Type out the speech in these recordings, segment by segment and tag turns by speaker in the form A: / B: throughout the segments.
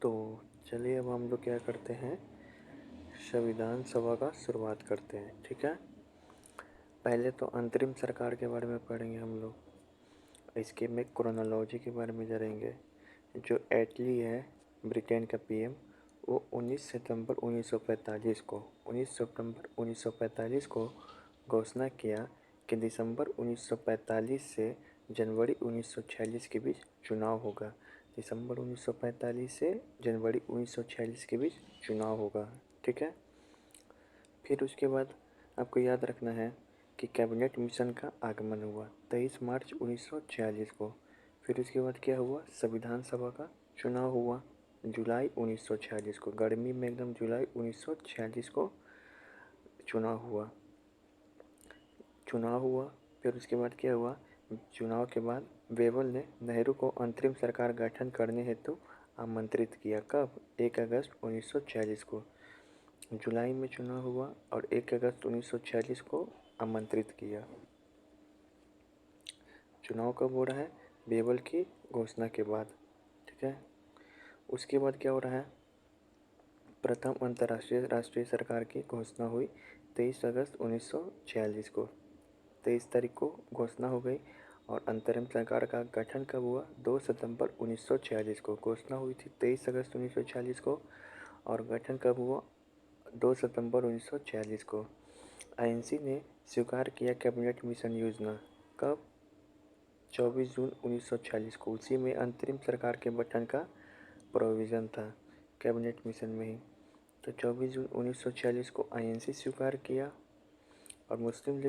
A: तो चलिए अब हम लोग क्या करते हैं, संविधान सभा का शुरुआत करते हैं। ठीक है, पहले तो अंतरिम सरकार के बारे में पढ़ेंगे हम लोग। इसके में क्रोनोलॉजी के बारे में जानेंगे। जो एटली है ब्रिटेन का पीएम, वो 19 सितंबर 1945 को घोषणा किया कि दिसंबर 1945 से जनवरी 1946 के बीच चुनाव होगा। दिसंबर 1945 से जनवरी 1946 के बीच चुनाव होगा। ठीक है, फिर उसके बाद आपको याद रखना है कि कैबिनेट मिशन का आगमन हुआ 23 मार्च 1946 को। फिर उसके बाद क्या हुआ, संविधान सभा का चुनाव हुआ जुलाई 1946 को, गर्मी में एकदम जुलाई 1946 को चुनाव हुआ। फिर उसके बाद क्या हुआ, चुनाव के बाद वेवल ने नेहरू को अंतरिम सरकार गठन करने हेतु आमंत्रित किया। कब? 1 अगस्त 1946 को। जुलाई में चुनाव हुआ और 1 अगस्त 1946 को आमंत्रित किया। चुनाव कब हो रहा है? वेवल की घोषणा के बाद। ठीक है, उसके बाद क्या हो रहा है, प्रथम अंतर्राष्ट्रीय राष्ट्रीय सरकार की घोषणा हुई 23 अगस्त 1946 को। 23 तारीख को घोषणा हो गई और अंतरिम सरकार का गठन कब हुआ? 2 सितंबर 1946 को। घोषणा हुई थी 23 अगस्त 1946 को और गठन कब हुआ? 2 सितंबर 1946 को। आईएनसी ने स्वीकार किया कैबिनेट मिशन योजना। कब? 24 जून 1946 को। उसी में अंतरिम सरकार के गठन का प्रोविज़न था, कैबिनेट मिशन में ही। तो 24 जून 1946 को आईएनसी स्वीकार किया और मुस्लिम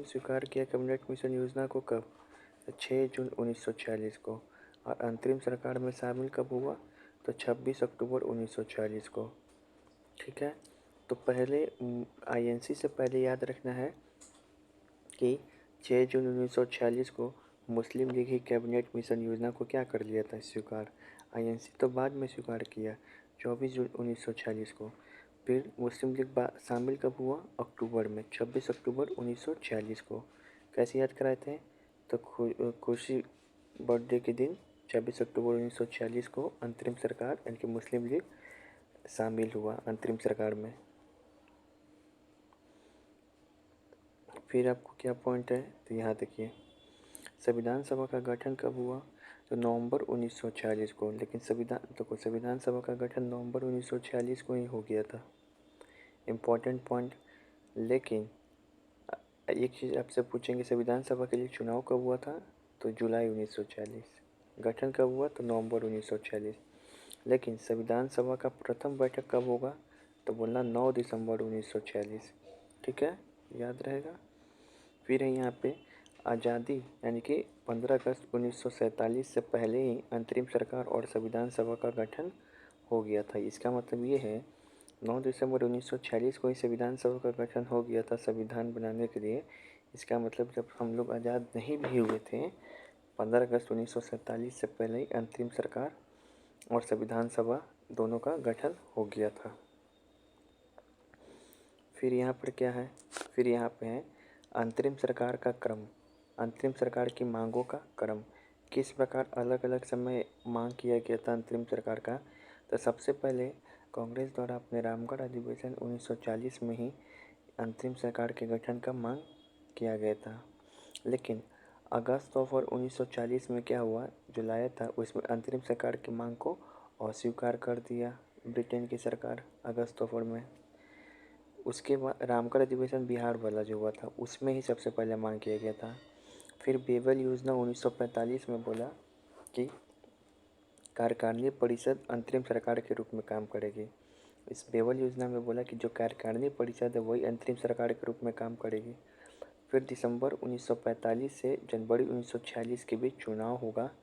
A: स्वीकार किया कैबिनेट मिशन योजना को। कब? 6 जून 1946 को। और अंतरिम सरकार में शामिल कब हुआ? तो 26 अक्टूबर 1946 को। ठीक है, तो पहले आईएनसी से पहले याद रखना है कि 6 जून 1946 को मुस्लिम लीग ही कैबिनेट मिशन योजना को क्या कर लिया था, स्वीकार। आईएनसी तो बाद में स्वीकार किया 24 जून 1946 को। फिर मुस्लिम लीग शामिल कब हुआ? अक्टूबर में, 26 अक्टूबर 1946 को। कैसे याद कराए थे? तो खुशी बर्थडे के दिन 26 अक्टूबर 1946 को अंतरिम सरकार यानी कि मुस्लिम लीग शामिल हुआ अंतरिम सरकार में। फिर आपको क्या पॉइंट है, तो यहाँ देखिए, संविधान सभा का गठन कब हुआ? तो नवंबर 1946 को। लेकिन संविधान सभा का गठन नवंबर 1946 को ही हो गया था। Important point. लेकिन एक चीज़ आपसे पूछेंगे, संविधान सभा के लिए चुनाव कब हुआ था? तो जुलाई 1946। गठन कब हुआ? तो नवंबर 1946। लेकिन संविधान सभा का प्रथम बैठक कब होगा? तो बोलना 9 दिसंबर 1946। ठीक है, याद रहेगा। फिर है यहाँ पे आज़ादी यानी कि 15 अगस्त 1947 से पहले ही अंतरिम सरकार और संविधान सभा का गठन हो गया था। इसका मतलब ये है 9 दिसंबर 1946 को ही संविधान सभा का गठन हो गया था संविधान बनाने के लिए। इसका मतलब जब हम लोग आज़ाद नहीं भी हुए थे, 15 अगस्त 1947 से पहले ही अंतरिम सरकार और संविधान सभा दोनों का गठन हो गया था। फिर यहाँ पर क्या है, फिर यहाँ पे है अंतरिम सरकार का क्रम। अंतरिम सरकार की मांगों का क्रम किस प्रकार अलग अलग समय मांग किया गया था अंतरिम सरकार का। तो सबसे पहले कांग्रेस द्वारा अपने रामगढ़ अधिवेशन 1940 में ही अंतरिम सरकार के गठन का मांग किया गया था। लेकिन अगस्त और 1940 में क्या हुआ, जो लाया था उसमें अंतरिम सरकार की मांग को अस्वीकार कर दिया ब्रिटेन की सरकार अगस्त में। उसके बाद रामगढ़ अधिवेशन बिहार वाला जो हुआ था उसमें ही सबसे पहले मांग किया गया था। फिर बेवल योजना 1945 में बोला कि कार्यकारिणी परिषद अंतरिम सरकार के रूप में काम करेगी। इस बेवल योजना में बोला कि जो कार्यकारिणी परिषद है वही अंतरिम सरकार के रूप में काम करेगी। फिर दिसंबर 1945 से जनवरी 1946 के बीच चुनाव होगा,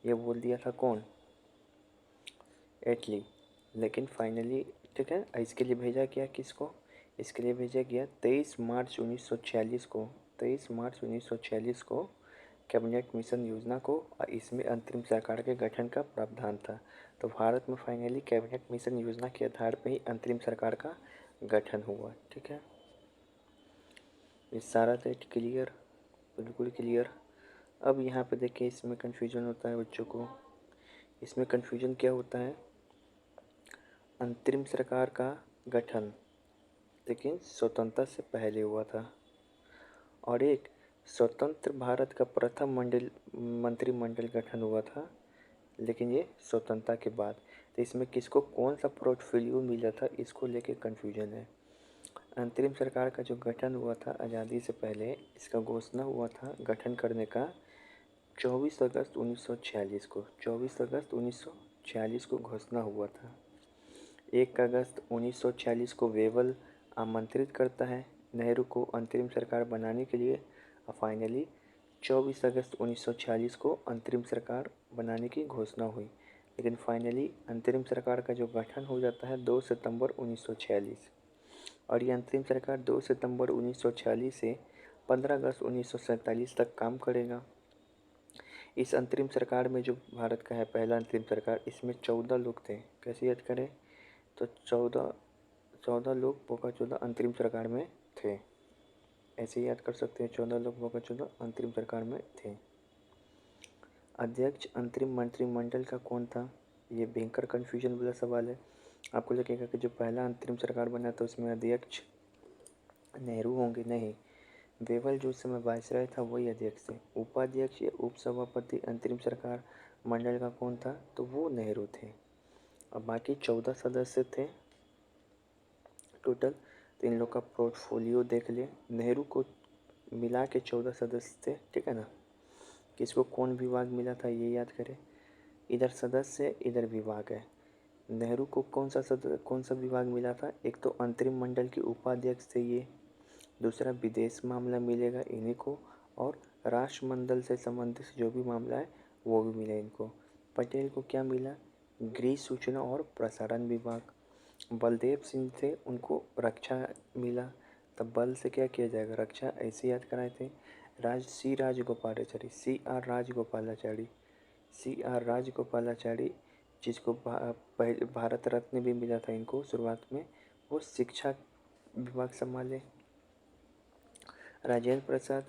A: ये बोल दिया था कौन? एटली। लेकिन फाइनली, ठीक है, इसके लिए भेजा गया किसको? इसके लिए भेजा गया 23 मार्च 1946 को। 23 मार्च 1946 को कैबिनेट मिशन योजना को, और इसमें अंतरिम सरकार के गठन का प्रावधान था। तो भारत में फाइनली कैबिनेट मिशन योजना के आधार पर ही अंतरिम सरकार का गठन हुआ। ठीक है, ये सारा डेट क्लियर, बिल्कुल क्लियर। अब यहाँ पे देखिए, इसमें कन्फ्यूजन होता है बच्चों को इसमें कन्फ्यूजन क्या होता है, अंतरिम सरकार का गठन लेकिन स्वतंत्रता से पहले हुआ था, और एक स्वतंत्र भारत का प्रथम मंत्रिमंडल गठन हुआ था लेकिन ये स्वतंत्रता के बाद। तो इसमें किसको कौन सा पोर्टफोलियो मिला था, इसको लेके कन्फ्यूजन है। अंतरिम सरकार का जो गठन हुआ था आज़ादी से पहले, इसका घोषणा हुआ था गठन करने का 24 अगस्त 1946 को। 24 अगस्त 1946 को घोषणा हुआ था। 1 अगस्त 1946 को वेवल आमंत्रित करता है नेहरू को अंतरिम सरकार बनाने के लिए, और फाइनली 24 अगस्त 1946 को अंतरिम सरकार बनाने की घोषणा हुई। लेकिन फाइनली अंतरिम सरकार का जो गठन हो जाता है 2 सितंबर 1946, और ये अंतरिम सरकार 2 सितंबर 1946 से 15 अगस्त 1947 तक काम करेगा। इस अंतरिम सरकार में जो भारत का है पहला अंतरिम सरकार, इसमें 14 लोग थे। कैसे याद करें, तो 14 लोग बोका 14 अंतरिम सरकार में थे। ऐसे याद कर सकते हैं, 14 लोग बोका 14 अंतरिम सरकार में थे। अध्यक्ष अंतरिम मंत्रिमंडल का कौन था, ये भयंकर कन्फ्यूजन वाला सवाल है। आपको लगेगा कि जो पहला अंतरिम सरकार बना था उसमें अध्यक्ष नेहरू होंगे, नहीं, वेवल जो उस समय वायसराय था वही अध्यक्ष थे। उपाध्यक्ष या उपसभापति अंतरिम सरकार मंडल का कौन था, तो वो नेहरू थे। अब बाकी 14 सदस्य थे टोटल, तो इन लोग का पोर्टफोलियो देख ले। नेहरू को मिला के 14 सदस्य थे, ठीक है ना। किसको कौन विभाग मिला था ये याद करें, इधर सदस्य इधर विभाग है। नेहरू को कौन सा विभाग मिला था, एक तो अंतरिम मंडल के उपाध्यक्ष थे ये, दूसरा विदेश मामला मिलेगा इन्हीं को, और राष्ट्रमंडल से संबंधित जो भी मामला है वो भी मिला इनको। पटेल को क्या मिला, गृह सूचना और प्रसारण विभाग। बलदेव सिंह थे, उनको रक्षा मिला। तब बल से क्या किया जाएगा, रक्षा, ऐसे याद कराए थे। सी आर राजगोपालाचारी जिसको भारत रत्न भी मिला था इनको शुरुआत में, वो शिक्षा विभाग संभाले। राजेंद्र प्रसाद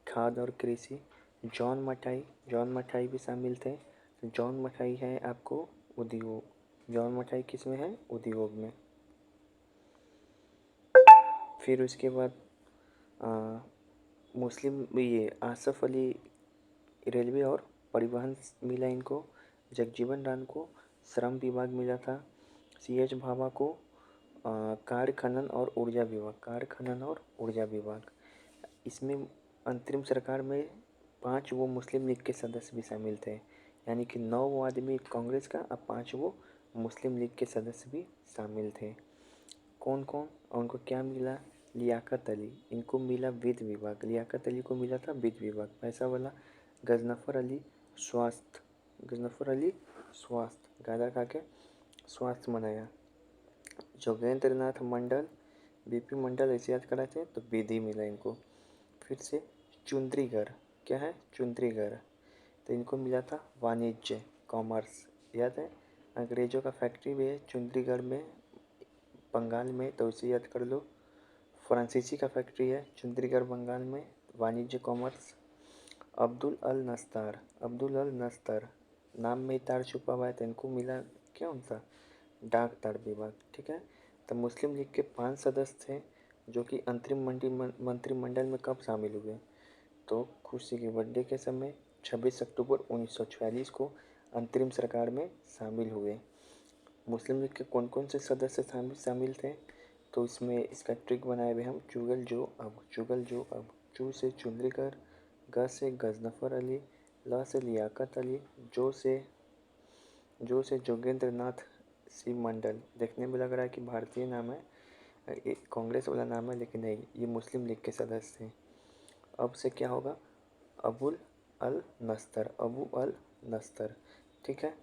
A: खाद्य और कृषि। जॉन मठाई भी शामिल थे। जॉन मठाई है आपको उद्योग, जॉन मठाई किस में है, उद्योग में। फिर उसके बाद मुस्लिम ये आसफ अली रेलवे और परिवहन मिला इनको। जगजीवन राम को श्रम विभाग मिला था। CH भाभा को कार्य खनन और ऊर्जा विभाग। इसमें अंतरिम सरकार में 5 वो मुस्लिम लीग के सदस्य भी शामिल थे, यानी कि 9 वो आदमी कांग्रेस का, अब 5 वो मुस्लिम लीग के सदस्य भी शामिल थे। कौन कौन, उनको क्या मिला, लियाकत अली, इनको मिला वित्त विभाग। लियाकत अली को मिला था वित्त विभाग, पैसा वाला। गजनफर अली स्वास्थ्य, गादा खा के स्वास्थ्य मनाया। जोगेंद्र नाथ मंडल, BP मंडल ऐसे याद कराते हैं, तो विधि मिला इनको। फिर से चुंद्रीगढ़, क्या है, चुंद्रीगढ़, तो इनको मिला था वाणिज्य, कॉमर्स, याद है। अंग्रेजों का फैक्ट्री भी है चुंद्रीगढ़ में, बंगाल में, तो उसे याद कर लो। फ्रांसीसी का फैक्ट्री है चुंद्रीगढ़ बंगाल में, वाणिज्य कॉमर्स। अब्दुल अल नस्तर, नाम में तार छुपा हुआ है, तो इनको मिला क्या, उनका डाक तार विभाग, ठीक है। तो मुस्लिम लीग के 5 सदस्य थे जो कि अंतरिम मंत्रिमंडल में कब शामिल हुए, तो खुशी के बर्थडे के समय 26 अक्टूबर 1946 को अंतरिम सरकार में शामिल हुए। मुस्लिम लीग के कौन कौन से सदस्य शामिल थे, तो इसमें इसका ट्रिक बनाए हुए हम, चुगल जो अब, चू से चुंद्रीगढ़, ग से गजनफर अली, ल से लियाकत अली, जो से जोगेंद्र नाथ सी मंडल। देखने में लग रहा है कि भारतीय नाम है, कांग्रेस वाला नाम है, लेकिन नहीं, ये मुस्लिम लीग के सदस्य थे। अब से क्या होगा, अबू अल नस्तर, ठीक है।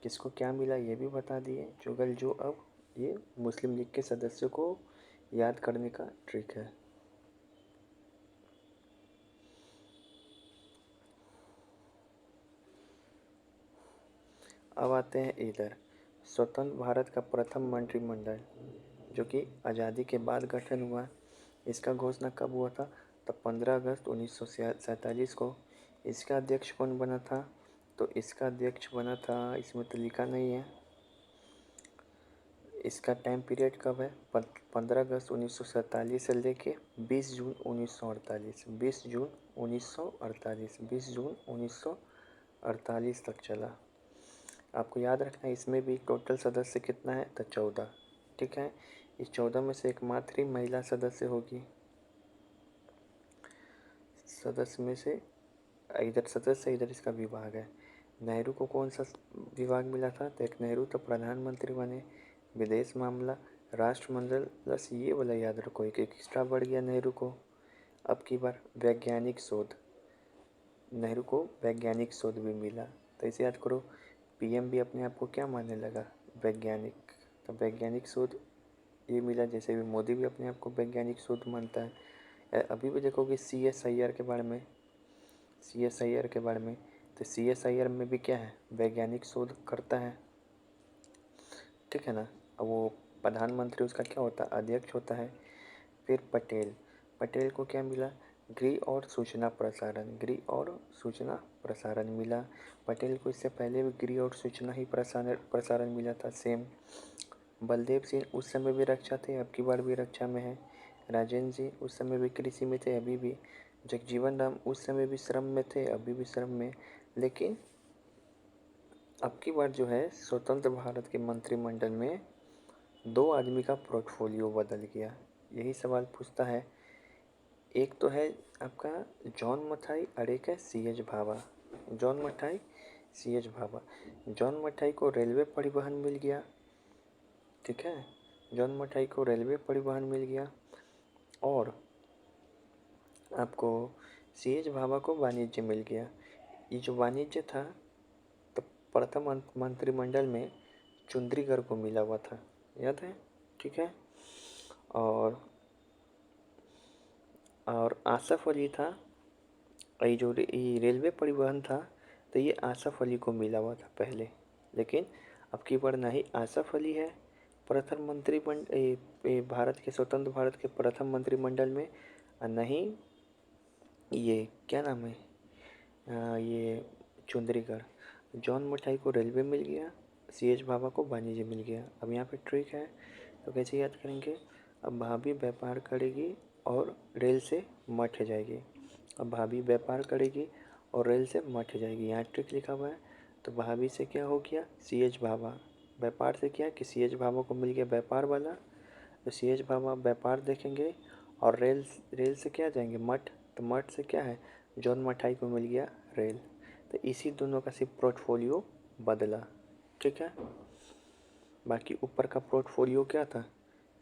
A: किसको क्या मिला ये भी बता दिए। चुगल जो अब, ये मुस्लिम लीग के सदस्यों को याद करने का ट्रिक है। अब आते हैं इधर, स्वतंत्र भारत का प्रथम मंत्रिमंडल जो कि आज़ादी के बाद गठन हुआ। इसका घोषणा कब हुआ था, तब 15 अगस्त 1947 को। इसका अध्यक्ष कौन बना था, तो इसका अध्यक्ष बना था, इसमें तो लिखा नहीं है। इसका टाइम पीरियड कब है? 15 अगस्त 1947 से लेके 20 जून 1948। 20 जून 1948 तक चला। आपको याद रखना है इसमें भी टोटल सदस्य कितना है? तो 14। ठीक है, इस 14 में से एकमात्र ही महिला सदस्य होगी। सदस्य में से इधर सदस्य, इधर इसका विभाग है। नेहरू को कौन सा विभाग मिला था? तो एक नेहरू तो प्रधानमंत्री बने, विदेश मामला, राष्ट्रमंडल, प्लस ये वाला याद रखो, एक एक्स्ट्रा बढ़ गया नेहरू को। अब की बार वैज्ञानिक शोध, नेहरू को वैज्ञानिक शोध भी मिला। तो इसे याद करो, पीएम भी अपने आप को क्या मानने लगा? वैज्ञानिक। तो वैज्ञानिक शोध ये मिला, जैसे भी मोदी भी अपने आप को वैज्ञानिक शोध मानता है। अभी भी देखोगे CSIR के बारे में, CSIR के बारे में, तो CSIR में भी क्या है? वैज्ञानिक शोध करता है। ठीक है ना। अब वो प्रधानमंत्री उसका क्या होता है? अध्यक्ष होता है। फिर पटेल, पटेल को क्या मिला? गृह और सूचना प्रसारण, गृह और सूचना प्रसारण मिला। पटेल को इससे पहले भी गृह और सूचना ही प्रसारण मिला था सेम। बलदेव सिंह उस समय भी रक्षा थे, अब की बार भी रक्षा में है। राजेंद्र जी उस समय भी कृषि में थे, अभी भी। जगजीवन राम उस समय भी श्रम में थे, अभी भी श्रम में। लेकिन अब की बार जो है स्वतंत्र भारत के मंत्रिमंडल में 2 आदमी का पोर्टफोलियो बदल गया। यही सवाल पूछता है। एक तो है आपका जॉन मथाई और एक है CH Bhabha. John Mathai, CH Bhabha. John Mathai को रेलवे परिवहन मिल गया। ठीक है, जॉन मथाई को रेलवे परिवहन मिल गया। और आपको CH भाभा को वाणिज्य मिल गया। ये जो वाणिज्य था तो प्रथम मंत्रिमंडल में चुंद्रीगढ़ को मिला हुआ था, याद है? ठीक है। और आसफ अली था, ये जो रेलवे परिवहन था तो ये आसफ अली को मिला हुआ था पहले। लेकिन अब की बार ना ही आसफ अली है प्रथम भारत के स्वतंत्र भारत के प्रथम मंत्रिमंडल में, और न ही ये क्या नाम है, ये चुंद्रीगढ़। जॉन मथाई को रेलवे मिल गया, CH भाभा को वाणिज्य मिल गया। अब यहाँ पे ट्रिक है, तो कैसे याद करेंगे? अब भाभी व्यापार करेगी और रेल से मठ जाएगी। अब भाभी व्यापार करेगी और रेल से मठ जाएगी, यहाँ ट्रिक लिखा हुआ है। तो भाभी से क्या हो गया? CH भाभा। व्यापार से क्या कि CH भाभा को मिल गया व्यापार वाला, तो CH भाभा व्यापार देखेंगे। और रेल से क्या जाएंगे? मठ, तो मठ से क्या है? जॉन मथाई को मिल गया रेल। तो इसी दोनों का सिर्फ पोर्टफोलियो बदला। ठीक है, बाकी ऊपर का पोर्टफोलियो क्या था?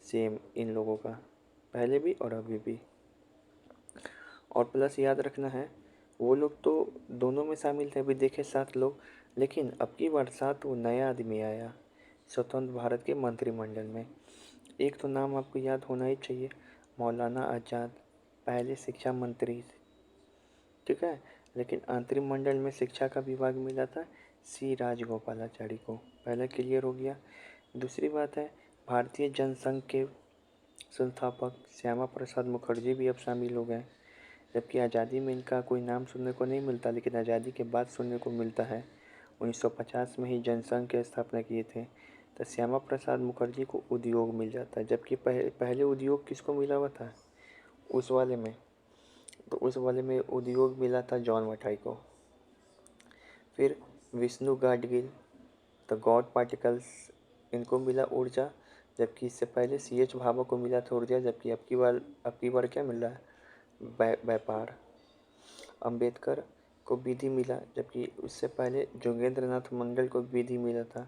A: सेम इन लोगों का, पहले भी और अभी भी। और प्लस याद रखना है, वो लोग तो दोनों में शामिल थे, अभी देखे 7 लोग। लेकिन अब की बार 7 वो नया आदमी आया स्वतंत्र भारत के मंत्रिमंडल में। एक तो नाम आपको याद होना ही चाहिए, मौलाना आज़ाद, पहले शिक्षा मंत्री। ठीक है, लेकिन अंतरिम मंडल में शिक्षा का विभाग मिला था C राजगोपालाचारी को। पहले क्लियर हो गया। दूसरी बात है, भारतीय जनसंघ के संस्थापक श्यामा प्रसाद मुखर्जी भी अब शामिल हो गए। जबकि आज़ादी में इनका कोई नाम सुनने को नहीं मिलता, लेकिन आज़ादी के बाद सुनने को मिलता है। 1950 में ही जनसंघ की स्थापना किए थे। तो श्यामा प्रसाद मुखर्जी को उद्योग मिल जाता है, जबकि पहले उद्योग किसको मिला हुआ था उस वाले में? तो उस वाले में उद्योग मिला था जॉन मथाई को। फिर विष्णु गाडगिल, तो गॉड पार्टिकल्स, इनको मिला ऊर्जा, जबकि इससे पहले CH भाभा को मिला था ऊर्जा। जबकि अब की बार क्या मिल रहा है? व्यापार। अंबेडकर को विधि मिला, जबकि उससे पहले जोगेंद्र नाथ मंडल को विधि मिला था।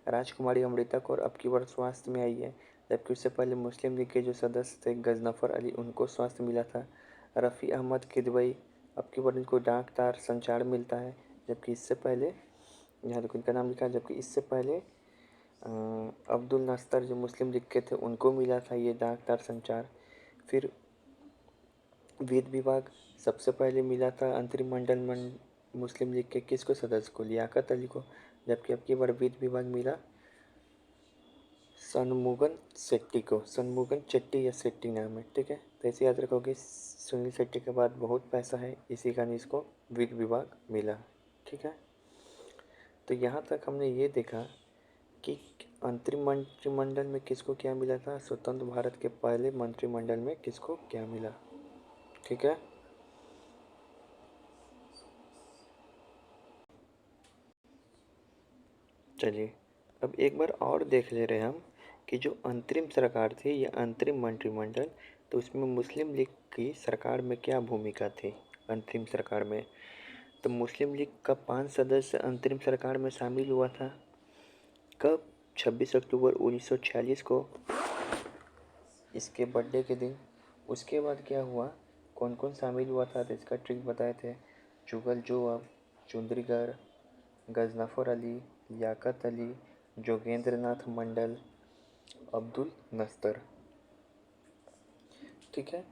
A: राजकुमारी अमृता कौर अब की बार स्वास्थ्य में आई है, जबकि उससे पहले मुस्लिम लीग के जो सदस्य थे गजनफर अली, उनको स्वास्थ्य मिला था। रफ़ी अहमद किदवई, अब की बार इनको डाक तार संचार मिलता है, जबकि इससे पहले, यहाँ देखो इनका नाम लिखा है, जबकि इससे पहले अब्दुल नस्तर जो मुस्लिम लीग के थे उनको मिला था ये डाक तार संचार। फिर वित्त विभाग सबसे पहले मिला था अंतरिम मंडल मुस्लिम लीग के किसको सदस्य को? लियाकत अली को। जबकि अब की बार वित्त विभाग मिला सनमुगन शेट्टी को। सनमुगन चेट्टी या शेट्टी नाम है। ठीक है, तो ऐसे याद रखोगे, सुनील शेट्टी के बाद बहुत पैसा है, इसी कारण इसको वित्त विभाग मिला। ठीक है। तो यहाँ तक हमने ये देखा कि अंतरिम मंत्रिमंडल में किसको क्या मिला था, स्वतंत्र भारत के पहले मंत्रिमंडल में किसको क्या मिला। ठीक है। चलिए अब एक बार और देख ले रहे हैं हम कि जो अंतरिम सरकार थी या अंतरिम मंत्रिमंडल, तो उसमें मुस्लिम लीग की सरकार में क्या भूमिका थी अंतरिम सरकार में। तो मुस्लिम लीग का 5 सदस्य अंतरिम सरकार में शामिल हुआ था। कब? 26 अक्टूबर 1946 को, इसके बर्थडे के दिन। उसके बाद क्या हुआ, कौन कौन शामिल हुआ था, तो इसका ट्रिक बताए थे। जुगल जोअब, चुंद्रीगर, गजनफर अली, लियाकत अली, जोगेंद्र नाथ मंडल, अब्दुल नस्तर। ठीक है।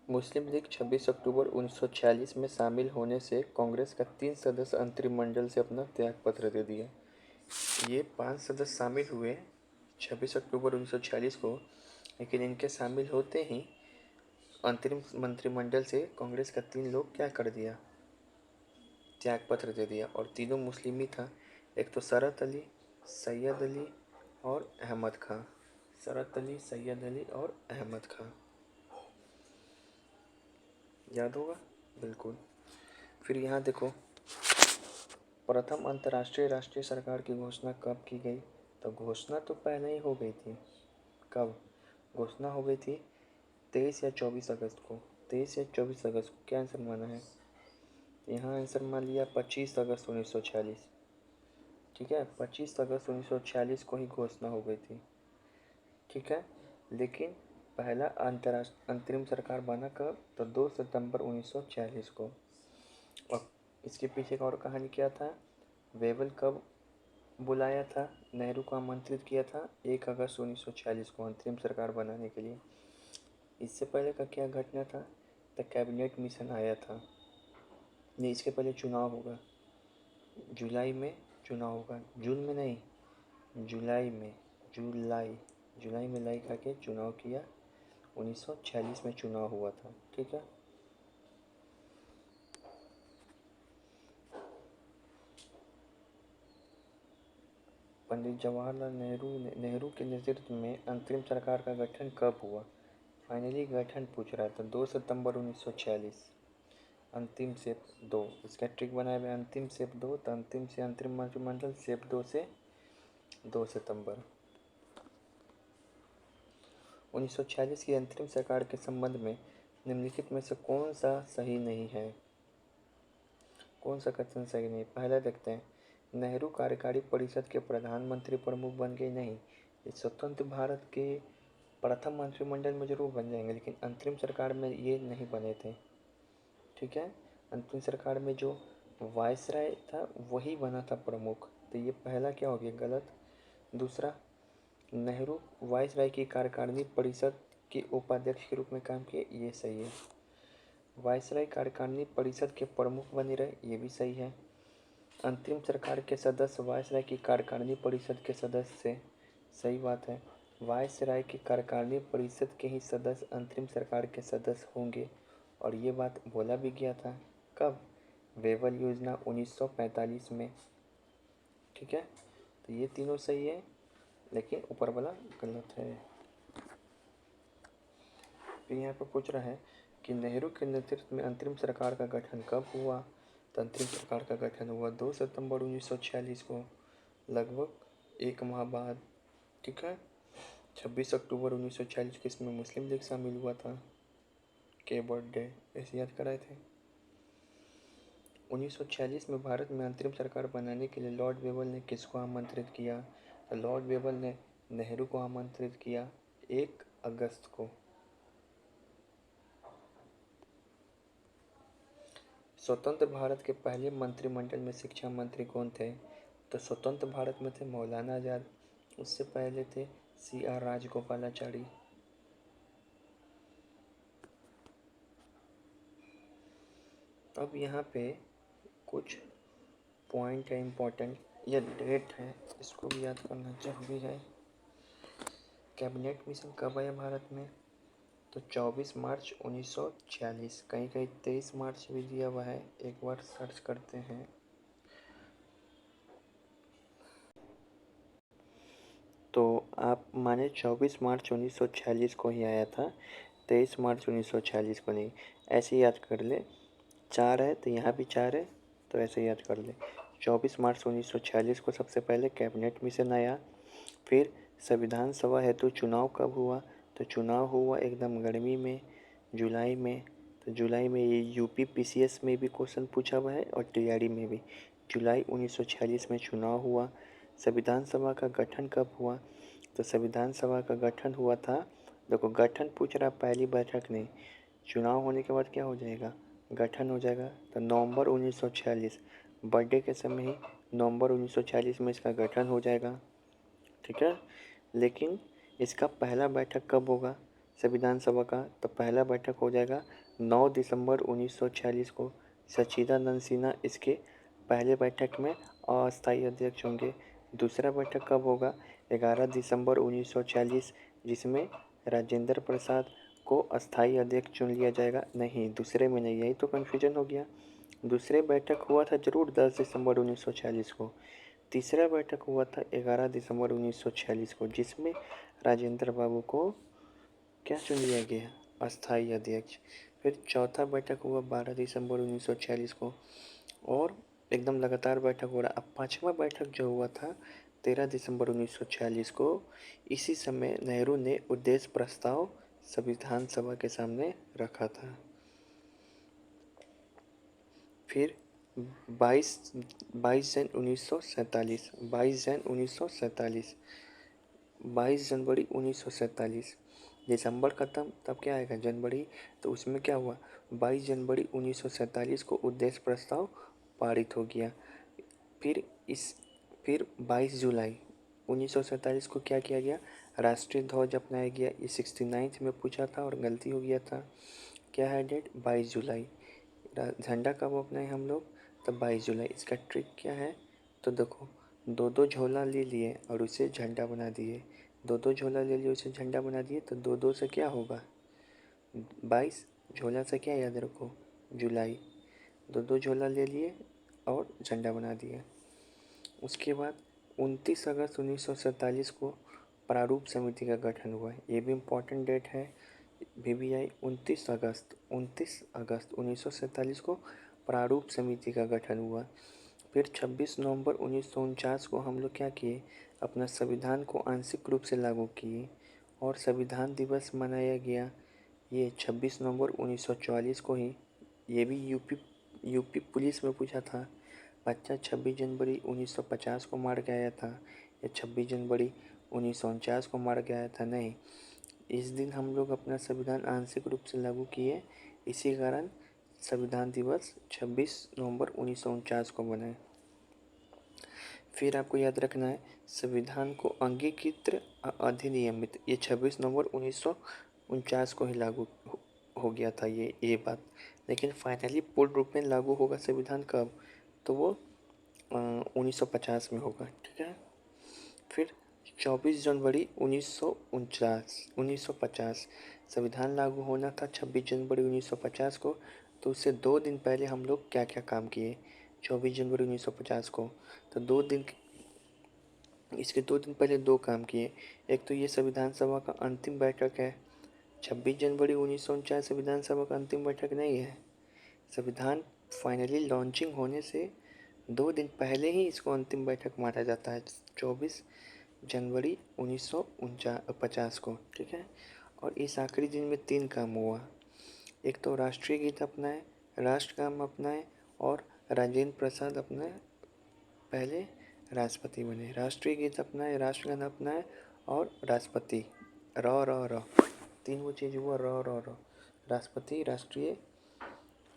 A: मुस्लिम लीग 26 अक्टूबर 1946 में शामिल होने से कांग्रेस का 3 सदस्य अंतरिम मंडल से अपना त्यागपत्र दे दिया। ये 5 सदस्य शामिल हुए 26 अक्टूबर 1946 को, लेकिन इनके शामिल होते ही अंतरिम मंत्रिमंडल से कांग्रेस का 3 लोग क्या कर दिया, त्यागपत्र दे दिया। और तीनों मुस्लिम ही था। एक तो शरत अली, सैयद अली और अहमद खां। शरत अली, सैयद अली और अहमद खां, याद होगा बिल्कुल। फिर यहाँ देखो, प्रथम अंतर्राष्ट्रीय राष्ट्रीय सरकार की घोषणा कब की गई। तो घोषणा तो पहले ही हो गई थी। कब घोषणा हो गई थी? 23 या 24 अगस्त को। 23 या 24 अगस्त को। क्या आंसर माना है यहाँ? आंसर मान लिया 25 अगस्त 1946। ठीक है, 25 अगस्त 1946 को ही घोषणा हो गई थी। ठीक है। लेकिन पहला अंतरिम सरकार बना कब? तो 2 सितंबर 1946 को। और इसके पीछे का और कहानी क्या था, वेवल कब बुलाया था, नेहरू को आमंत्रित किया था 1 अगस्त 1946 को अंतरिम सरकार बनाने के लिए। इससे पहले का क्या घटना था, द कैबिनेट मिशन आया था। नहीं, इसके पहले चुनाव होगा, जुलाई में चुनाव होगा, जून में नहीं, जुलाई में। जुलाई में लाई खा के चुनाव किया, 1946 में चुनाव हुआ था। ठीक है। पंडित जवाहरलाल नेहरू के नेतृत्व में अंतरिम सरकार का गठन कब हुआ? फाइनली गठन पूछ रहा था 2 सितंबर 1946। अंतिम सेप 2, इसका ट्रिक बनाए हुए अंतिम सेप 2, तो अंतिम से अंतरिम मंत्रिमंडल, सेप 2 से 2 सितंबर 1946 की अंतरिम सरकार के संबंध में निम्नलिखित में से कौन सा सही नहीं है? कौन सा कथन सही नहीं? पहला देखते हैं, नेहरू कार्यकारी परिषद के प्रधानमंत्री प्रमुख बन गए। नहीं, ये स्वतंत्र भारत के प्रथम मंत्रिमंडल में जरूर बन जाएंगे, लेकिन अंतरिम सरकार में ये नहीं बने थे। ठीक है। अंतरिम सरकार में जो वायसराय था वही बना था प्रमुख, तो ये पहला क्या हो गया, गलत। दूसरा, नेहरू वायसराय की कार्यकारिणी परिषद के उपाध्यक्ष के रूप में काम किए, ये सही है। वायसराय कार्यकारिणी परिषद के प्रमुख बने रहे, ये भी सही है। अंतरिम सरकार के सदस्य वायसराय की कार्यकारिणी परिषद के सदस्य से, सही बात है। वायसराय की कार्यकारिणी परिषद के ही सदस्य अंतरिम सरकार के सदस्य होंगे, और ये बात बोला भी गया था। कब? वेवल योजना 1945 में। ठीक है। तो ये तीनों सही है, लेकिन ऊपर वाला गलत है। फिर यहाँ पर पूछ रहा है कि नेहरू के नेतृत्व में अंतरिम सरकार का गठन कब हुआ। तो अंतरिम सरकार का गठन हुआ 2 सितंबर 1946 को, लगभग 1 माह बाद। ठीक है। 26 अक्टूबर 1946 को इसमें मुस्लिम लीग शामिल हुआ था, के बर्थडे ऐसे याद कराए थे। 1946 में भारत में अंतरिम सरकार बनाने के लिए लॉर्ड वेवल ने किसको आमंत्रित किया। तो लॉर्ड वेवल ने नेहरू को आमंत्रित किया 1 अगस्त को। स्वतंत्र भारत के पहले मंत्रिमंडल में शिक्षा मंत्री कौन थे। तो स्वतंत्र भारत में थे मौलाना आज़ाद, उससे पहले थे CR राजगोपालाचारी। अब यहाँ पे कुछ पॉइंट है इम्पोर्टेंट, या डेट है, इसको भी याद करना जरूरी है। कैबिनेट मिशन कब आया भारत में। तो 24 मार्च 1946, कहीं कहीं 23 मार्च भी दिया हुआ है, एक बार सर्च करते हैं। तो आप माने 24 मार्च 1946 को ही आया था, 23 मार्च 1946 को नहीं। ऐसे याद कर ले, 4 है तो यहाँ भी 4 है, तो ऐसे याद कर ले। 24 मार्च 1946 को सबसे पहले कैबिनेट मिशन आया। फिर संविधान सभा हेतु चुनाव कब हुआ? तो चुनाव हुआ एकदम गर्मी में, जुलाई में। तो जुलाई में ये यूपी पीसीएस में भी क्वेश्चन पूछा हुआ है और टीआरडी में भी। जुलाई 1946 में चुनाव हुआ। संविधान सभा का गठन कब हुआ? तो संविधान सभा का गठन हुआ था, देखो गठन पूछ रहा, पहली बैठक नहीं। चुनाव होने के बाद क्या हो जाएगा? गठन हो जाएगा। तो नवंबर 1946, बर्थडे के समय ही नवंबर 1946 में इसका गठन हो जाएगा, ठीक है। लेकिन इसका पहला बैठक कब होगा संविधान सभा का? तो पहला बैठक हो जाएगा 9 दिसंबर 1946 को। सच्चिदानंद सिन्हा इसके पहले बैठक में अस्थायी अध्यक्ष होंगे। दूसरा बैठक कब होगा? 11 दिसंबर 1946, जिसमें राजेंद्र प्रसाद को अस्थायी अध्यक्ष चुन लिया जाएगा। नहीं, दूसरे में नहीं, यही तो कन्फ्यूजन हो गया। दूसरे बैठक हुआ था जरूर 10 दिसंबर 1946 को। तीसरा बैठक हुआ था 11 दिसंबर 1946 को, जिसमें राजेंद्र बाबू को क्या चुन लिया गया? अस्थायी अध्यक्ष। फिर चौथा बैठक हुआ 12 दिसंबर 1946 को, और एकदम लगातार बैठक हो रहा। अब पांचवा बैठक जो हुआ था 13 दिसंबर 1946 को। इसी समय नेहरू ने उद्देश्य प्रस्ताव संविधान सभा के सामने रखा था। फिर 22 जन 1947, 22 जन 1947, 22 जनवरी 1947। दिसंबर खत्म तब क्या आएगा? जनवरी। तो उसमें क्या हुआ? 22 जनवरी 1947 को उद्देश्य प्रस्ताव पारित हो गया। फिर 22 जुलाई 1947 को क्या किया गया? राष्ट्रीय ध्वज अपनाया गया। ये 69th में पूछा था और गलती हो गया था। क्या है डेट? 22 जुलाई। झंडा कब अपनाए हम लोग? तब 22 जुलाई। इसका ट्रिक क्या है? तो देखो, दो दो झोला ले लिए और उसे झंडा बना दिए। दो दो झोला ले लिए, उसे झंडा बना दिए, तो दो दो से क्या होगा? 22। झोला से क्या याद रखो? जुलाई। दो दो झोला ले लिए और झंडा बना दिए। उसके बाद 29 अगस्त 1947 को प्रारूप समिति का गठन हुआ। ये भी इम्पोर्टेंट डेट है। VVI 29 अगस्त 1947 को प्रारूप समिति का गठन हुआ। फिर 26 नवंबर 1949 को हम लोग क्या किए? अपना संविधान को आंशिक रूप से लागू किए और संविधान दिवस मनाया गया। ये 26 नवंबर 1944 को ही। ये भी यूपी पुलिस में पूछा था। बच्चा 26 जनवरी 1950 को मार के आया था या 26 जनवरी 1949 को मार के आया था? नहीं, इस दिन हम लोग अपना संविधान आंशिक रूप से लागू किए, इसी कारण संविधान दिवस 26 नवंबर 1949 को बनाए। फिर आपको याद रखना है, संविधान को अंगीकृत अधिनियमित, ये 26 नवंबर 1949 को ही लागू हो गया था ये बात। लेकिन फाइनली पूर्ण रूप में लागू होगा संविधान कब? तो वो 1950 में होगा, ठीक है। फिर 24 जनवरी 1950 संविधान लागू होना था 26 जनवरी 1950 को। तो उससे 2 दिन पहले हम लोग क्या क्या काम किए 24 जनवरी 1950 को? तो इसके 2 दिन पहले 2 काम किए। एक तो ये संविधान सभा का अंतिम बैठक है। 26 जनवरी 1949 संविधान सभा का अंतिम बैठक नहीं है। संविधान फाइनली लॉन्चिंग होने से 2 दिन पहले ही इसको अंतिम बैठक माना जाता है, 24 जनवरी 1950 को, ठीक है। और इस आखिरी दिन में 3 काम हुआ। एक तो राष्ट्रीय गीत अपनाए, राष्ट्रगान अपनाए और राजेंद्र प्रसाद अपने पहले राष्ट्रपति बने। राष्ट्रीय गीत अपनाए, राष्ट्रगान अपनाए और राष्ट्रपति, र 3 वो चीज़ हुआ, र राष्ट्रपति, राष्ट्रीय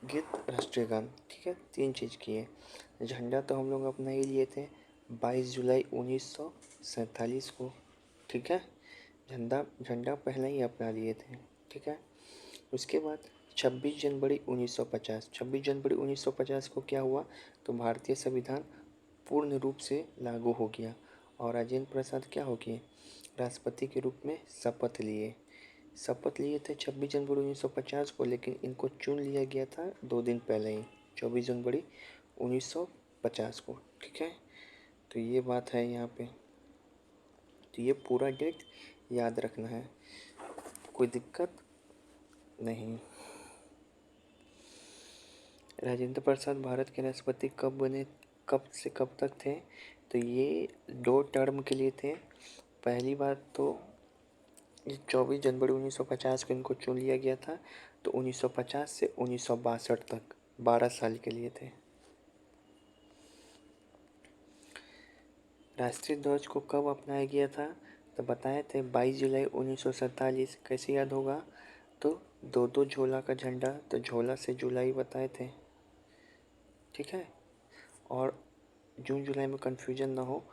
A: गीत, राष्ट्रीय गान, ठीक है, 3 चीज़ किए। झंडा तो हम लोग अपना ही लिए थे 22 जुलाई 1947 को, ठीक है। झंडा पहले ही अपना लिए थे, ठीक है। उसके बाद 26 जनवरी 1950 को क्या हुआ? तो भारतीय संविधान पूर्ण रूप से लागू हो गया और राजेंद्र प्रसाद क्या हो गए? राष्ट्रपति के रूप में शपथ लिए थे 26 जनवरी 1950 को, लेकिन इनको चुन लिया गया था 2 दिन पहले ही, 24 जनवरी 1950 को, ठीक है। तो ये बात है यहाँ पे, तो ये पूरा डेट याद रखना है, कोई दिक्कत नहीं। राजेंद्र प्रसाद भारत के राष्ट्रपति कब बने, कब से कब तक थे? तो ये 2 टर्म के लिए थे। पहली बात तो 24 जनवरी 1950 को इनको चुन लिया गया था, तो 1950 से 1962 तक 12 साल के लिए थे। राष्ट्रीय ध्वज को कब अपनाया गया था? तो बताए थे 22 जुलाई 1947। कैसे याद होगा? तो 2-2 झोला का झंडा, तो झोला से जुलाई बताए थे, ठीक है। और जून जुलाई में कन्फ्यूजन ना हो,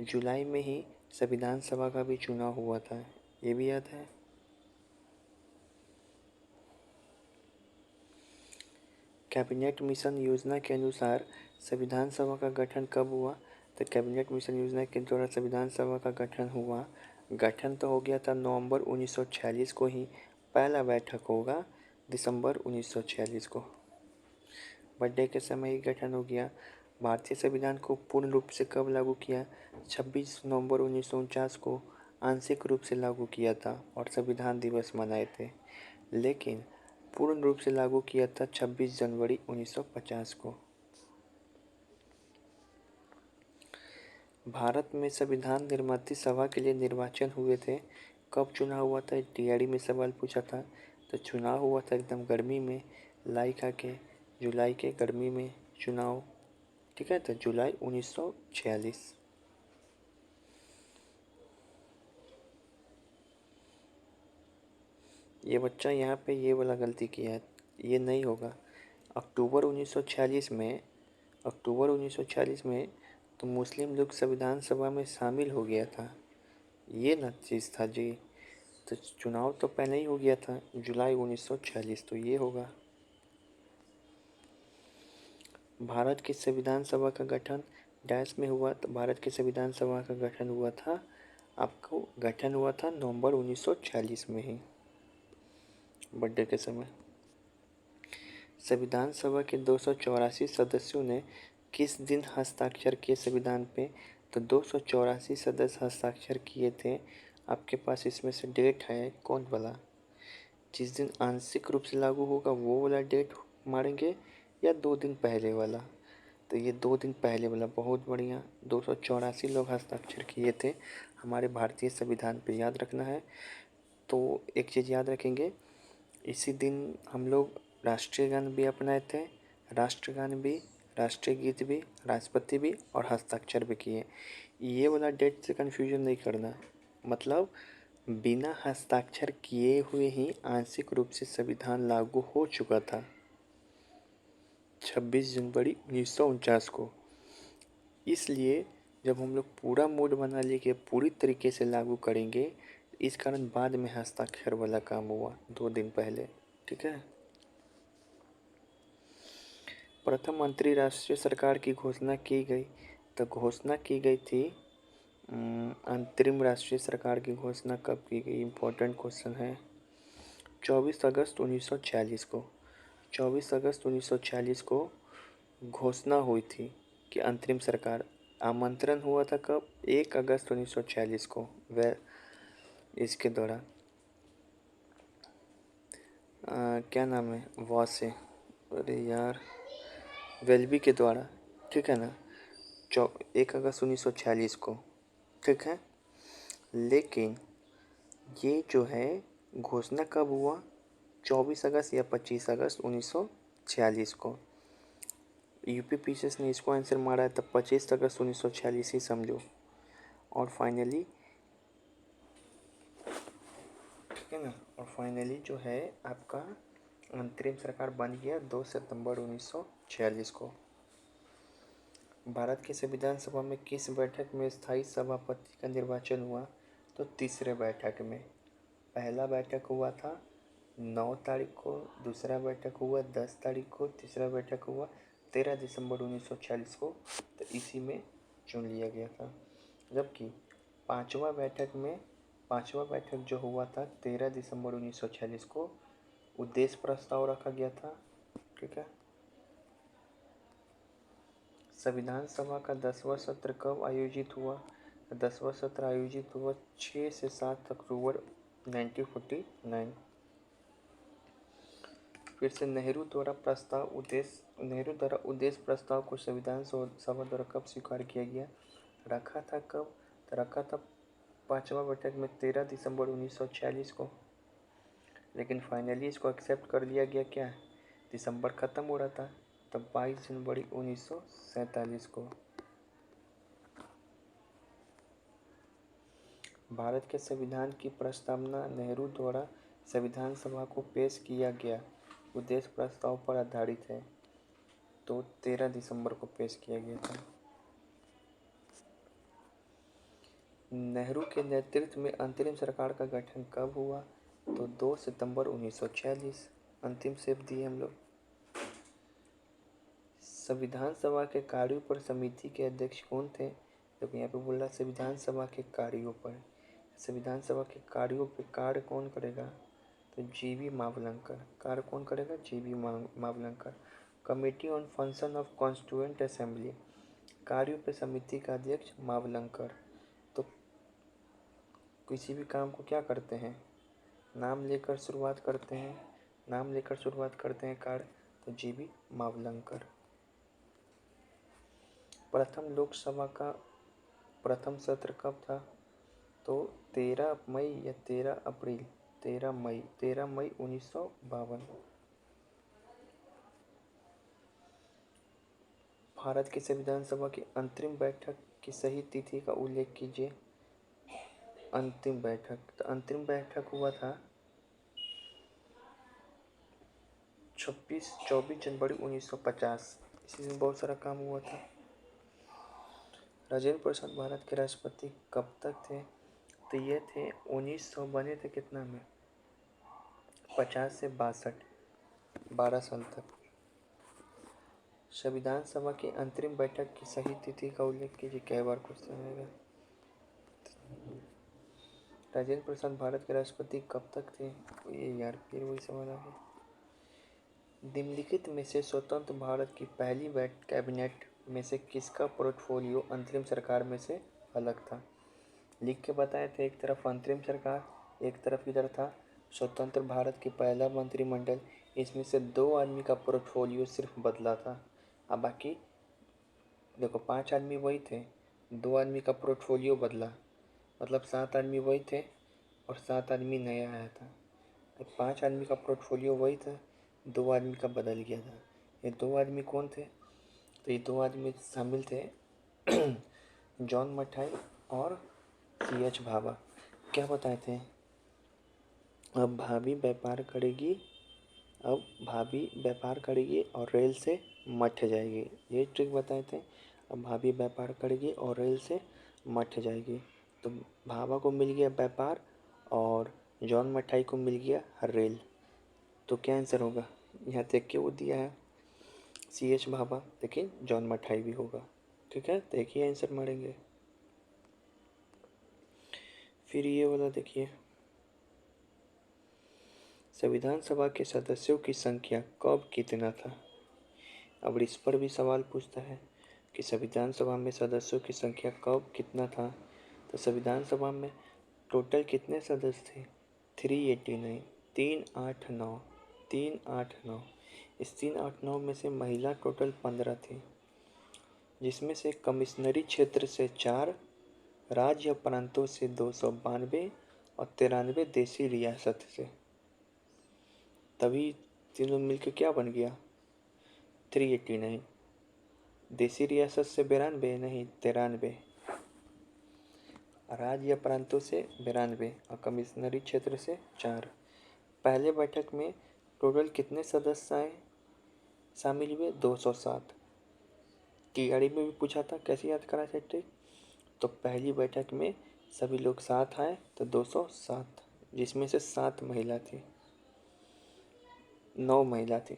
A: जुलाई में ही संविधान सभा का भी चुनाव हुआ था, ये भी याद है। कैबिनेट मिशन योजना के अनुसार संविधान सभा का गठन कब हुआ? तो कैबिनेट मिशन योजना के द्वारा संविधान सभा का गठन हुआ, गठन तो हो गया था नवंबर 1946 को ही, पहला बैठक होगा दिसंबर 1946 को, बर्थडे के समय ही गठन हो गया। भारतीय संविधान को पूर्ण रूप से कब लागू किया? 26 नवंबर 1949 को आंशिक रूप से लागू किया था और संविधान दिवस मनाए थे, लेकिन पूर्ण रूप से लागू किया था 26 जनवरी 1950 को। भारत में संविधान निर्माती सभा के लिए निर्वाचन हुए थे, कब चुनाव हुआ था? टीआरडी में सवाल पूछा था। तो चुनाव हुआ था एकदम गर्मी में, लाइका के जुलाई के गर्मी में चुनाव, ठीक है। तो जुलाई 1946। ये बच्चा यहाँ पे ये वाला गलती किया है, ये नहीं होगा। अक्टूबर 1946 में, अक्टूबर 1946 में तो मुस्लिम लीग संविधान सभा में शामिल हो गया था, ये ना चीज़ था जी। तो चुनाव तो पहले ही हो गया था जुलाई 1946, तो ये होगा। भारत की संविधान सभा का गठन डैश में हुआ, तो भारत की संविधान सभा का गठन हुआ था, आपको गठन हुआ था नवंबर 1946 में ही, बर्थडे के समय। संविधान सभा के 284 सदस्यों ने किस दिन हस्ताक्षर किए संविधान पे? तो 284 सदस्य हस्ताक्षर किए थे। आपके पास इसमें से डेट है कौन वाला? जिस दिन आंशिक रूप से लागू होगा वो वाला डेट मारेंगे या 2 दिन पहले वाला? तो ये 2 दिन पहले वाला, बहुत बढ़िया। 284 लोग हस्ताक्षर किए थे हमारे भारतीय संविधान पे, याद रखना है। तो एक चीज़ याद रखेंगे, इसी दिन हम लोग राष्ट्रीय गान भी अपनाए थे, राष्ट्रगान भी, राष्ट्रीय गीत भी, राष्ट्रपति भी और हस्ताक्षर भी किए। ये वाला डेट से कन्फ्यूजन नहीं करना, मतलब बिना हस्ताक्षर किए हुए ही आंशिक रूप से संविधान लागू हो चुका था 26 जनवरी 1949 को। इसलिए जब हम लोग पूरा मूड बना लेके पूरी तरीके से लागू करेंगे, इस कारण बाद में हस्ताक्षर वाला काम हुआ 2 दिन पहले, ठीक है। प्रथम मंत्री राष्ट्रीय सरकार की घोषणा की गई, तो घोषणा की गई थी अंतरिम राष्ट्रीय सरकार की घोषणा कब की गई? इम्पोर्टेंट क्वेश्चन है। 24 अगस्त 1946 को, 24 अगस्त 1946 को घोषणा हुई थी कि अंतरिम सरकार। आमंत्रण हुआ था कब? 1 अगस्त 1946 को, वह इसके द्वारा क्या नाम है से, अरे यार, वेल्बी के द्वारा, ठीक है ना। 1 अगस्त 1946 को, ठीक है। लेकिन ये जो है घोषणा कब हुआ? 24 अगस्त या 25 अगस्त 1946 को। यूपी पीसीएस ने इसको आंसर मारा है, तब 25 अगस्त 1946 ही समझो। और फाइनली, ठीक है ना, और फाइनली जो है आपका अंतरिम सरकार बन गया 2 सितंबर 1946 को। भारत की संविधान सभा में किस बैठक में स्थायी सभापति का निर्वाचन हुआ? तो तीसरे बैठक में। पहला बैठक हुआ था 9 तारीख को, दूसरा बैठक हुआ 10 तारीख को, तीसरा बैठक हुआ 13 दिसंबर 1946 को, तो इसी में चुन लिया गया था। जबकि पांचवा बैठक जो हुआ था 13 दिसंबर 1946 को, उद्देश्य प्रस्ताव रखा गया था, ठीक है। संविधान सभा का 10वां सत्र कब आयोजित हुआ? 10वां सत्र आयोजित हुआ 6 से 7 अक्टूबर 1949। फिर से नेहरू द्वारा उद्देश्य प्रस्ताव को संविधान सभा द्वारा कब स्वीकार किया गया? रखा था कब? तो रखा था पांचवा बैठक में 13 दिसंबर 1946 को, लेकिन फाइनली इसको एक्सेप्ट कर लिया गया। क्या दिसंबर ख़त्म हो रहा था, तब 22 जनवरी 1947 को। भारत के संविधान की प्रस्तावना नेहरू द्वारा संविधान सभा को पेश किया गया उद्देश्य प्रस्ताव पर आधारित है, तो 13 दिसंबर को पेश किया गया था। नेहरू के नेतृत्व में अंतरिम सरकार का गठन कब हुआ? तो 2 सितंबर 1946। अंतिम शेप दिए हम लोग। संविधान सभा के कार्यों पर समिति के अध्यक्ष कौन थे? तो यहाँ पे बोल रहा संविधान सभा के कार्यों पर। संविधान सभा के कार्यों पे कार्य कौन करेगा? तो जीवी मावलंकर। कार्य कौन करेगा? जीवी Mavalankar. Committee on function of constituent assembly, कार्यों पे समिति का अध्यक्ष मावलंकर। तो किसी भी काम को क्या करते हैं? नाम लेकर शुरुआत करते हैं कार्य, तो जीवी मावलंकर। प्रथम लोकसभा का प्रथम सत्र कब था? तो 13 मई या 13 अप्रैल, 13 मई 1952। भारत की संविधान सभा की अंतरिम बैठक की सही तिथि का उल्लेख कीजिए। अंतिम बैठक, तो अंतिम बैठक हुआ था 24 जनवरी 1950। इसी दिन बहुत सारा काम हुआ था। राजेंद्र प्रसाद भारत के राष्ट्रपति कब तक थे? तो ये थे 1900 बने थे कितना में? 50 से 62, 12 साल तक। संविधान सभा की अंतरिम बैठक की सही तिथि का उल्लेख कीजिए। कई बार क्वेश्चन आएगा। राजेंद्र प्रसाद भारत के राष्ट्रपति कब तक थे? ये यार फिर वही सवाल आ गया। निम्नलिखित में से स्वतंत्र भारत की पहली कैबिनेट में से किसका पोर्टफोलियो अंतरिम सरकार में से अलग था? लिख के बताए थे। एक तरफ अंतरिम सरकार, एक तरफ इधर था स्वतंत्र भारत की पहला मंत्रिमंडल। इसमें से 2 आदमी का पोर्टफोलियो सिर्फ बदला था। अब बाकी देखो 5 आदमी वही थे, 2 आदमी का पोर्टफोलियो बदला, मतलब 7 आदमी वही थे और 7 आदमी नया आया था। 5 आदमी का पोर्टफोलियो वही था, 2 आदमी का बदल गया था। ये 2 आदमी कौन थे? तो ये 2 आदमी शामिल थे जॉन मठाई और CH भाभा। क्या बताए थे? अब भाभी व्यापार करेगी और रेल से मठ जाएगी, ये ट्रिक बताए थे। अब भाभी व्यापार करेगी और रेल से मठ जाएगी, तो भाभा को मिल गया व्यापार और जॉन मठाई को मिल गया रेल। तो क्या आंसर होगा? यहाँ देख के वो दिया है CH भाभा, लेकिन जॉन मठाई भी होगा। ठीक है, तो एक ही आंसर मारेंगे। फिर ये वाला देखिए, संविधान सभा के सदस्यों की संख्या कब कितना था? अब इस पर भी सवाल पूछता है कि संविधान सभा में सदस्यों की संख्या कब कितना था। तो संविधान सभा में टोटल कितने सदस्य थे? 389, 389। इस 389 में से महिला टोटल 15 थी, जिसमें से कमिश्नरी क्षेत्र से 4, राज्य प्रांतों से 292 और 93 देशी रियासत से। तभी तीनों मिलकर क्या बन गया? 389। देशी रियासत से 92 नहीं, 93। राज्य प्रांतों से 92 और कमिश्नरी क्षेत्र से 4। पहले बैठक में टोटल कितने सदस्य आए शामिल हुए? 207। टीआरई में भी पूछा था, कैसे याद करा सकते? तो पहली बैठक में सभी लोग 7 आए तो 207, जिसमें से 7 महिला थी, 9 महिला थी।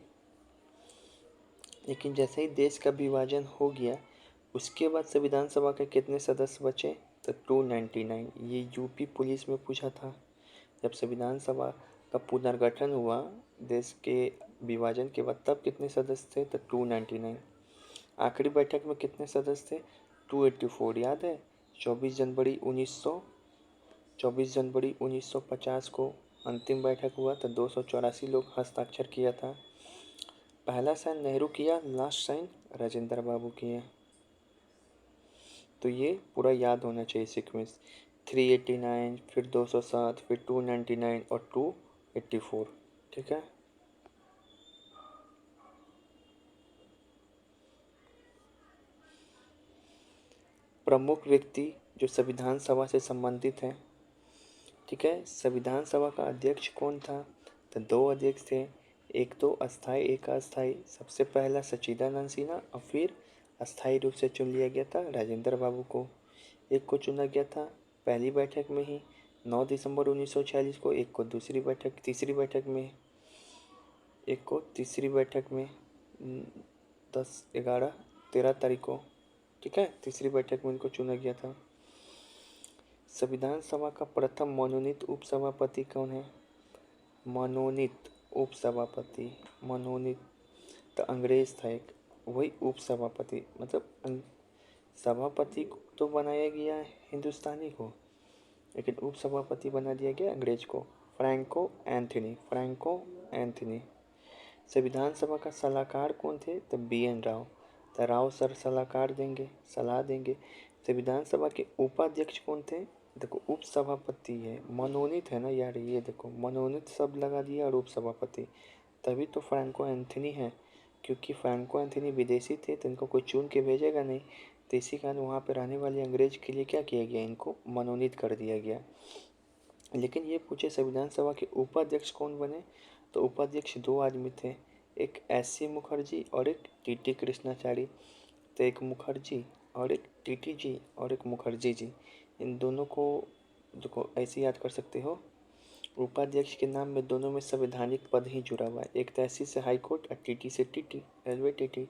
A: लेकिन जैसे ही देश का विभाजन हो गया उसके बाद संविधान सभा के कितने सदस्य बचे? तो 299। ये यूपी पुलिस में पूछा था। जब संविधान सभा का पुनर्गठन हुआ देश के विभाजन के बाद, तब कितने सदस्य थे? तो 299। आखिरी बैठक में कितने सदस्य थे? 284। याद है? 24 जनवरी 1950 को अंतिम बैठक हुआ तो 284 लोग हस्ताक्षर किया था। पहला साइन नेहरू किया, लास्ट साइन राजेंद्र बाबू किए। तो ये पूरा याद होना चाहिए सीक्वेंस। 389, फिर 207, फिर 299 और 284। ठीक है। प्रमुख व्यक्ति जो संविधान सभा से संबंधित हैं। ठीक है। संविधान सभा का अध्यक्ष कौन था? तो 2 अध्यक्ष थे, एक तो अस्थाई एक अस्थाई। सबसे पहला सच्चिदानंद सिन्हा और फिर अस्थाई रूप से चुन लिया गया था राजेंद्र बाबू को। एक को चुना गया था पहली बैठक में ही 9 दिसंबर 1946 को, एक को तीसरी बैठक में, एक को तीसरी बैठक में 10, 11, 13 तारीख को। ठीक है, तीसरी बैठक में उनको चुना गया था। संविधान सभा का प्रथम मनोनीत उपसभापति कौन है? मनोनीत उपसभापति, मनोनीत तो अंग्रेज था एक, वही उपसभापति मतलब सभापति तो बनाया गया हिंदुस्तानी को, लेकिन उपसभापति बना दिया गया अंग्रेज को, फ्रैंको एंथनी। संविधान सभा का सलाहकार कौन थे? तो BN राव। तो राव सर सलाह देंगे। संविधान सभा के उपाध्यक्ष कौन थे? देखो उपसभापति है, मनोनीत है ना यार, ये देखो मनोनीत शब्द लगा दिया और उपसभापति, तभी तो फ्रैंको एंथनी है, क्योंकि फ्रैंको एंथनी विदेशी थे तो इनको कोई चुन के भेजेगा नहीं, तो इसी कारण वहाँ पे रहने वाले अंग्रेज के लिए क्या किया गया, इनको मनोनीत कर दिया गया। लेकिन ये पूछे संविधान सभा के उपाध्यक्ष कौन बने? तो उपाध्यक्ष 2 आदमी थे, एक SC मुखर्जी और एक TT कृष्णाचारी। तो एक मुखर्जी और एक TT जी और एक मुखर्जी जी, इन दोनों को देखो ऐसे याद कर सकते हो। उपाध्यक्ष के नाम में दोनों में संवैधानिक पद ही जुड़ा हुआ है, एक तो SC से हाई कोर्ट और TT से TT, रेलवे TT।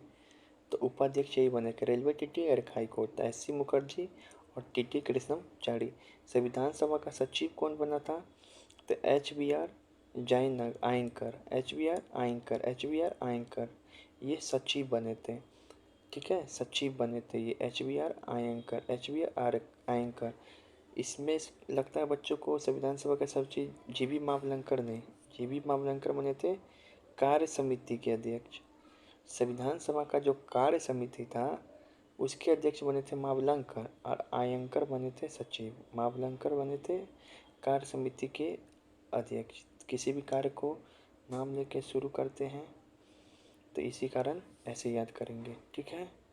A: तो उपाध्यक्ष यही बने कि रेलवे TT और एक हाई कोर्ट, तो SC मुखर्जी और TT कृष्णमाचारी। संविधान सभा का सचिव कौन बना था? तो HBR आयंकर, ये सचिव बने थे। ठीक है, सचिव बने थे ये HBR आयंकर। इसमें लगता है बच्चों को संविधान सभा का सचिव GV मावलंकर नहीं, GV मावलंकर बने थे कार्य समिति के अध्यक्ष। संविधान सभा का जो कार्य समिति था उसके अध्यक्ष बने थे मावलंकर और आयंकर बने थे सचिव। मावलंकर बने थे कार्य समिति के अध्यक्ष। किसी भी कार्य को नाम लेके शुरू करते हैं तो इसी कारण ऐसे याद करेंगे। ठीक है।